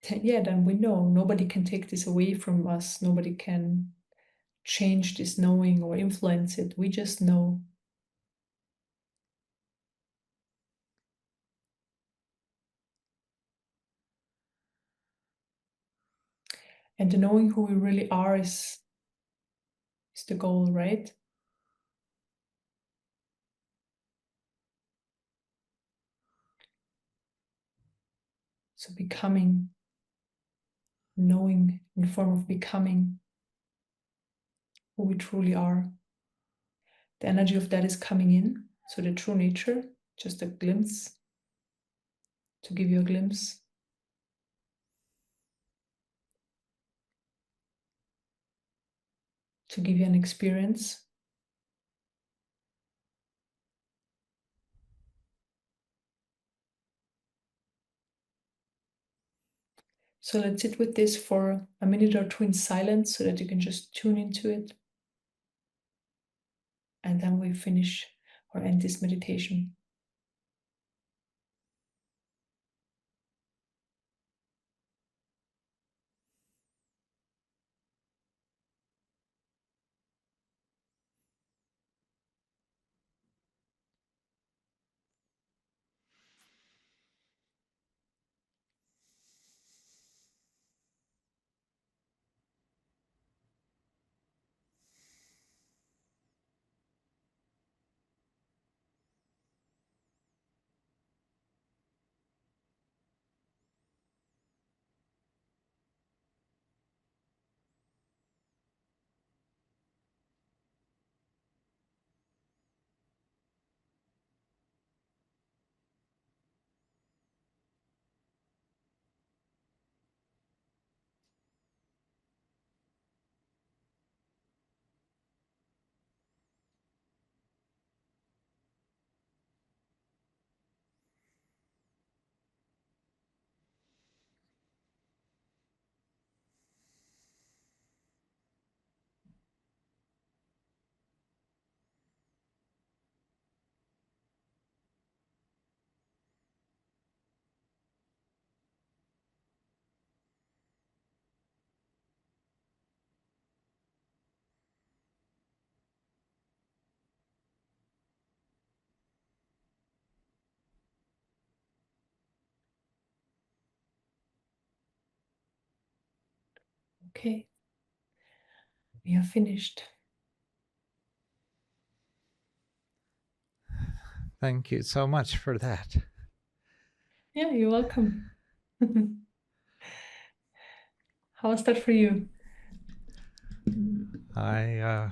then we know. Nobody can take this away from us. Nobody can change this knowing or influence it. We just know. And the knowing who we really are is the goal, right? So becoming, knowing in the form of becoming who we truly are. The energy of that is coming in. So the true nature, just a glimpse, to give you a glimpse. To give you an experience. So let's sit with this for a minute or two in silence so that you can just tune into it. And then we finish or end this meditation. Okay, we are finished. Thank you so much for that. Yeah, you're welcome. How was that for you? I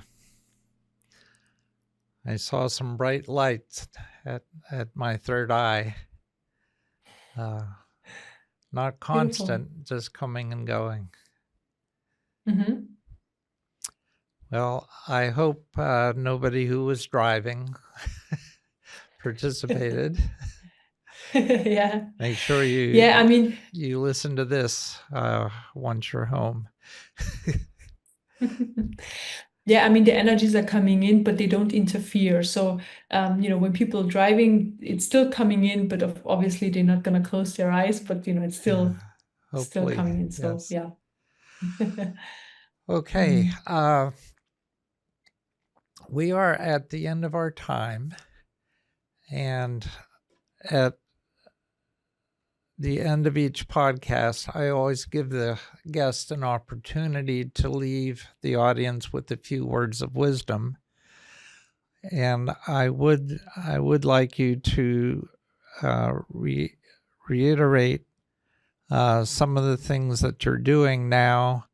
saw some bright lights at my third eye. Not constant, Beautiful. just coming and going. Mm-hmm. Well, I hope nobody who was driving participated. Yeah. Make sure Yeah, I mean, you listen to this once you're home. yeah, I mean, the energies are coming in, but they don't interfere. So, when people are driving, it's still coming in, but obviously they're not going to close their eyes, but, it's still Hopefully, coming in. So, yes. yeah. Okay. We are at the end of our time. And at the end of each podcast, I always give the guest an opportunity to leave the audience with a few words of wisdom. And I would like you to reiterate some of the things that you're doing now,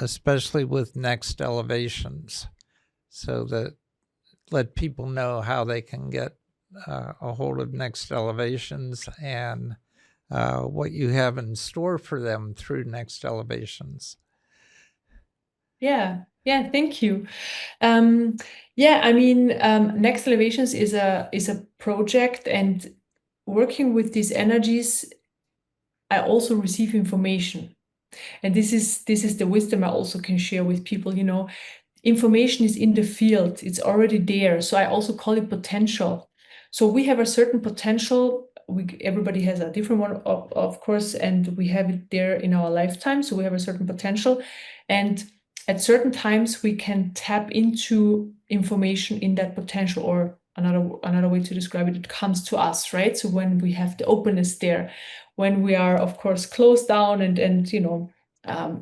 especially with Next Elevations, so that let people know how they can get a hold of Next Elevations and what you have in store for them through Next Elevations. Yeah. Yeah. Thank you. Yeah, I mean, Next Elevations is a project, and working with these energies, I also receive information. And this is the wisdom I also can share with people. Information is in the field, it's already there. So I also call it potential. So we have a certain potential. Everybody has a different one, of course, and we have it there in our lifetime. So we have a certain potential, and at certain times we can tap into information in that potential, or another way to describe it comes to us, right? So when we have the openness there, when we are, of course, closed down and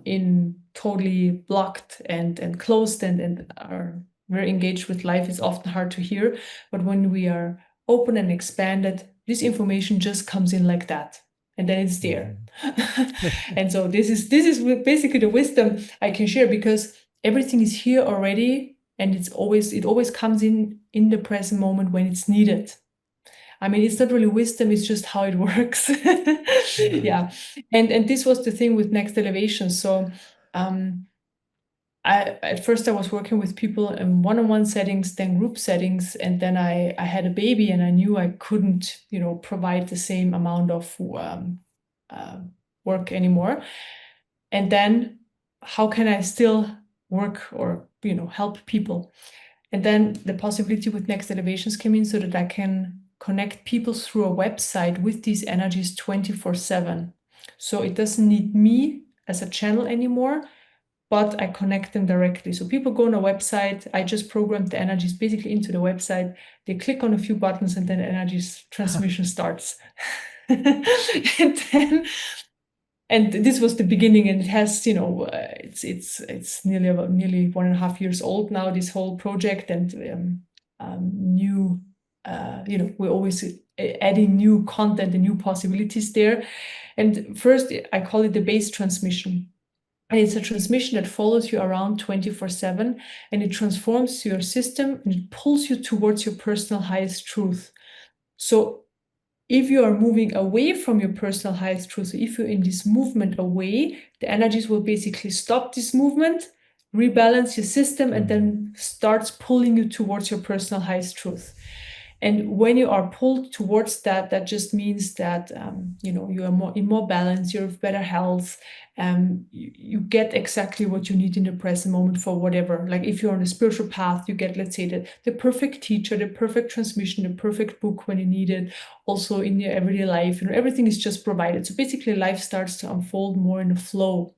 in totally blocked and closed and are very engaged with life, is often hard to hear. But when we are open and expanded, this information just comes in like that, and then it's there. And so this is basically the wisdom I can share, because everything is here already. and it always comes in the present moment when it's needed. I mean, it's not really wisdom, it's just how it works. Yeah. And this was the thing with Next Elevation. So at first I was working with people in one-on-one settings, then group settings, and then I had a baby, and I knew I couldn't, provide the same amount of work anymore. And then how can I still work or help people? And then the possibility with Next Elevations came in so that I can connect people through a website with these energies 24/7. So it doesn't need me as a channel anymore, but I connect them directly. So people go on a website, I just program the energies basically into the website. They click on a few buttons and then energies transmission starts. And this was the beginning, and it has, it's nearly 1.5 years old now, this whole project, and new, we're always adding new content and new possibilities there. And first, I call it the base transmission. And it's a transmission that follows you around 24/7, and it transforms your system and it pulls you towards your personal highest truth. So if you are moving away from your personal highest truth, so if you're in this movement away, the energies will basically stop this movement, rebalance your system, and then starts pulling you towards your personal highest truth. And when you are pulled towards that, that just means that you are in more balance, you have better health, you get exactly what you need in the present moment for whatever. Like if you're on a spiritual path, you get, let's say, the perfect teacher, the perfect transmission, the perfect book when you need it. Also in your everyday life, everything is just provided. So basically, life starts to unfold more in a flow.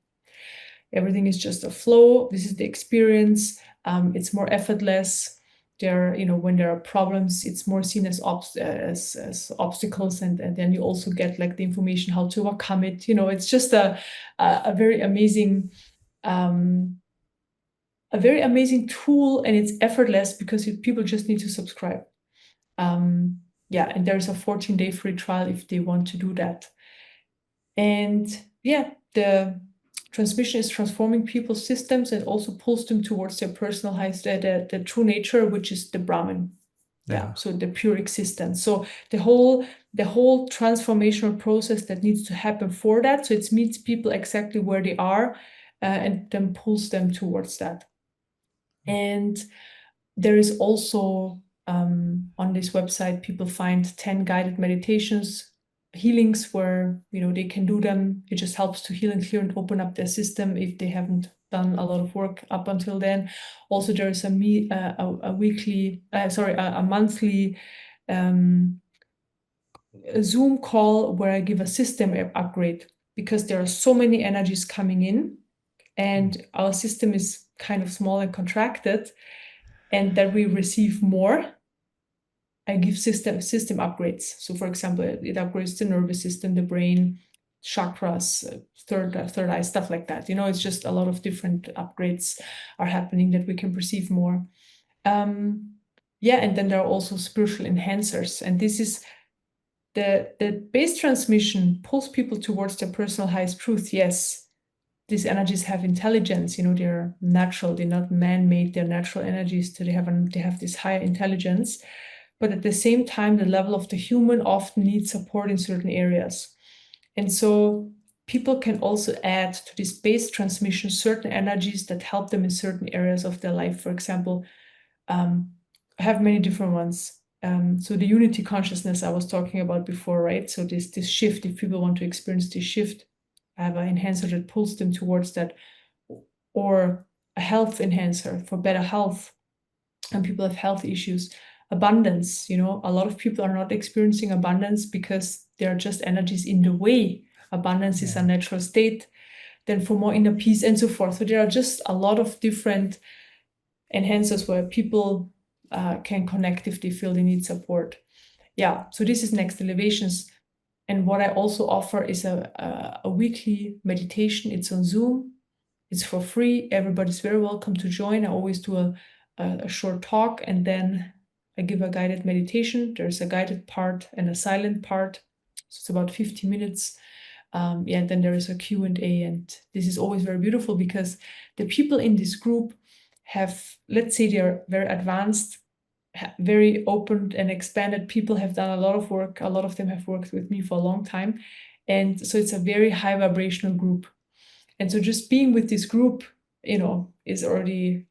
Everything is just a flow. This is the experience. It's more effortless. When there are problems, it's more seen as obstacles, and then you also get like the information how to overcome it. It's just a very amazing tool, and it's effortless because people just need to subscribe. And there's a 14-day free trial if they want to do that. And the transmission is transforming people's systems and also pulls them towards their personal highest, the true nature, which is the Brahman. So the pure existence. So the whole transformational process that needs to happen for that. So it meets people exactly where they are, and then pulls them towards that. And there is also on this website, people find 10 guided meditations, healings where they can do them. It just helps to heal and clear and open up their system if they haven't done a lot of work up until then. Also, there is a monthly a Zoom call where I give a system upgrade, because there are so many energies coming in and our system is kind of small and contracted, and that we receive more. I give system upgrades. So for example, it upgrades the nervous system, the brain, chakras, third eye, stuff like that. It's just a lot of different upgrades are happening that we can perceive more. And then there are also spiritual enhancers. And this is the base transmission pulls people towards their personal highest truth. Yes, these energies have intelligence, they're natural, they're not man-made, they're natural energies. So they have this higher intelligence. But at the same time, the level of the human often needs support in certain areas. And so people can also add to this base transmission certain energies that help them in certain areas of their life. For example, I have many different ones. So the unity consciousness I was talking about before, right? So this shift, if people want to experience this shift, I have an enhancer that pulls them towards that, or a health enhancer for better health. And people have health issues. Abundance, a lot of people are not experiencing abundance because there are just energies in the way. Abundance is a natural state. Then for more inner peace and so forth. So there are just a lot of different enhancers where people can connect if they feel they need support. So this is Next Elevations. And what I also offer is a weekly meditation. It's on Zoom. It's for free. Everybody's very welcome to join. I always do a short talk, and then I give a guided meditation. There's a guided part and a silent part. So it's about 50 minutes. Then there is a Q&A. And this is always very beautiful because the people in this group have, let's say they're very advanced, very open and expanded people, have done a lot of work. A lot of them have worked with me for a long time. And so it's a very high vibrational group. And so just being with this group, is already,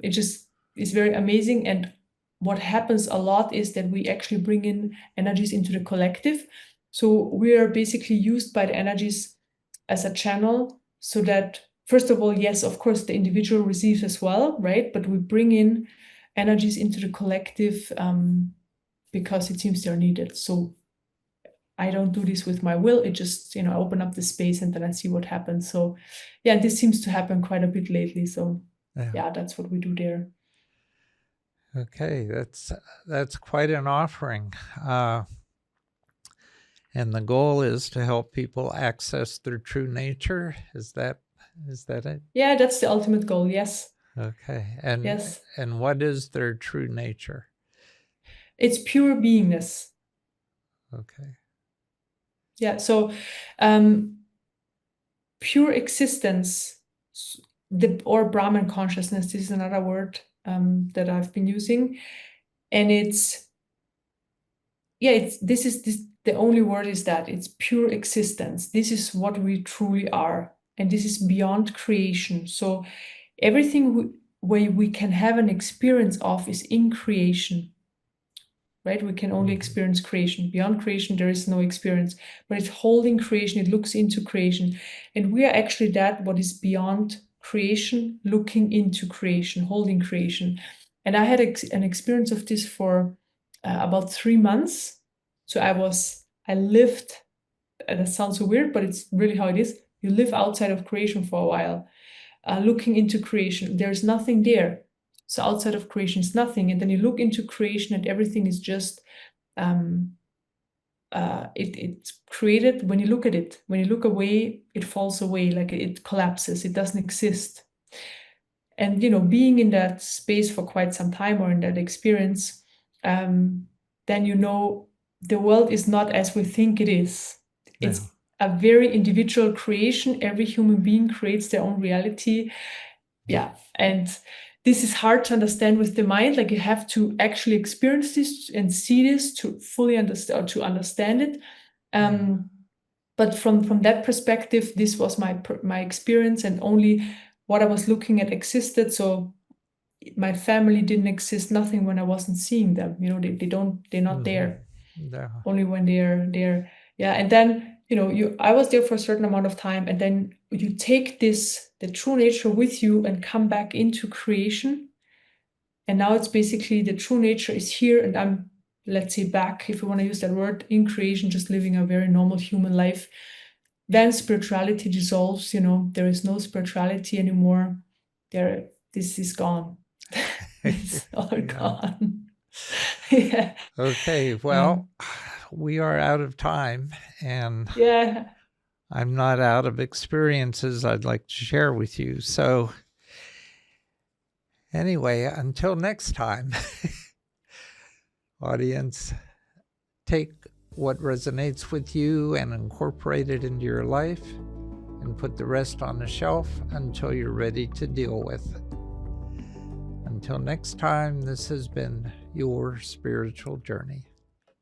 it just is very amazing. And what happens a lot is that we actually bring in energies into the collective. So we are basically used by the energies as a channel, so that, first of all, yes, of course, the individual receives as well, right? But we bring in energies into the collective because it seems they're needed. So I don't do this with my will. It just, I open up the space and then I see what happens. So yeah, this seems to happen quite a bit lately. So yeah, that's what we do there. Okay, that's quite an offering. And the goal is to help people access their true nature. Is that it? Yeah, that's the ultimate goal. Yes. Okay. And yes. And what is their true nature? It's pure beingness. Okay. Yeah. So pure existence, or Brahman consciousness, this is another word that I've been using. And the only word is that it's pure existence. This is what we truly are. And this is beyond creation. So everything where we can have an experience of is in creation, right? We can only experience creation. Beyond creation, there is no experience. But it's holding creation. It looks into creation. And we are actually what is beyond creation, looking into creation, holding creation. And I had an experience of this for about 3 months. So I lived, and that sounds so weird, but it's really how it is. You live outside of creation for a while, looking into creation. There's nothing there. So outside of creation is nothing. And then you look into creation and everything is just, it's created. When you look at it, when you look away, it falls away, like it collapses. It doesn't exist. And, being in that space for quite some time, or in that experience, then the world is not as we think it is. It's a very individual creation. Every human being creates their own reality. Yeah. And this is hard to understand with the mind. Like, you have to actually experience this and see this to fully understand, or to understand it. But from that perspective, this was my experience, and only what I was looking at existed. So my family didn't exist, nothing, when I wasn't seeing them. They're not there. Yeah. Only when they're there. Yeah. And then, I was there for a certain amount of time, and then you take the true nature with you and come back into creation. And now it's basically the true nature is here, and I'm, let's say, back, if you want to use that word, in creation, just living a very normal human life. Then spirituality dissolves, there is no spirituality anymore. This is gone. It's all gone. Yeah. Okay, well, we are out of time, and yeah, I'm not out of experiences I'd like to share with you. So anyway, until next time, audience, take what resonates with you and incorporate it into your life, and put the rest on the shelf until you're ready to deal with it. Until next time, this has been your spiritual journey.